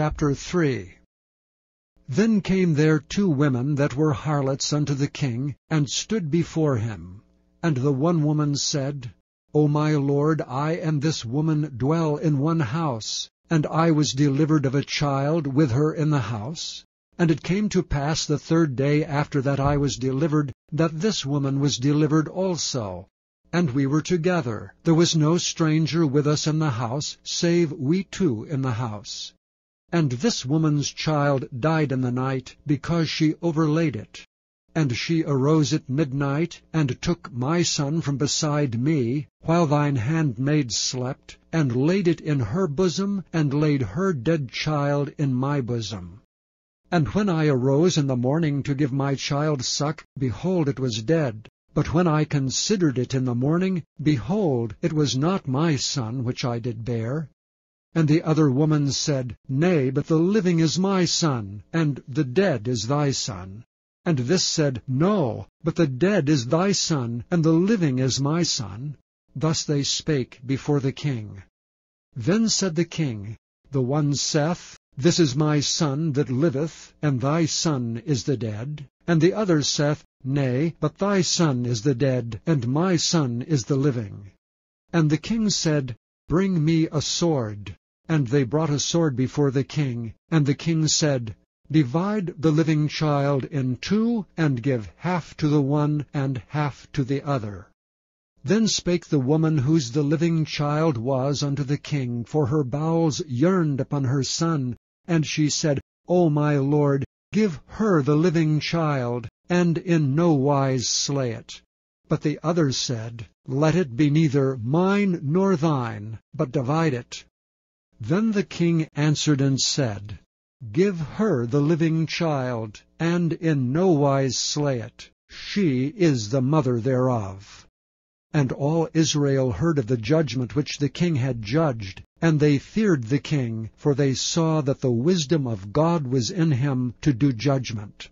Chapter 3. Then came there 2 women that were harlots unto the king, and stood before him. And the one woman said, O my lord, I and this woman dwell in one house, and I was delivered of a child with her in the house. And it came to pass the 3rd day after that I was delivered, that this woman was delivered also. And we were together. There was no stranger with us in the house, save we 2 in the house. And this woman's child died in the night, because she overlaid it. And she arose at midnight, and took my son from beside me, while thine handmaid slept, and laid it in her bosom, and laid her dead child in my bosom. And when I arose in the morning to give my child suck, behold, it was dead. But when I considered it in the morning, behold, it was not my son which I did bear. And the other woman said, Nay, but the living is my son, and the dead is thy son. And this said, No, but the dead is thy son, and the living is my son. Thus they spake before the king. Then said the king, The one saith, This is my son that liveth, and thy son is the dead. And the other saith, Nay, but thy son is the dead, and my son is the living. And the king said, Bring me a sword. And they brought a sword before the king. And the king said, Divide the living child in 2, and give half to the one, and half to the other. Then spake the woman whose the living child was unto the king, for her bowels yearned upon her son. And she said, O my lord, give her the living child, and in no wise slay it. But the other said, Let it be neither mine nor thine, but divide it. Then the king answered and said, Give her the living child, and in no wise slay it. She is the mother thereof. And all Israel heard of the judgment which the king had judged, and they feared the king, for they saw that the wisdom of God was in him to do judgment.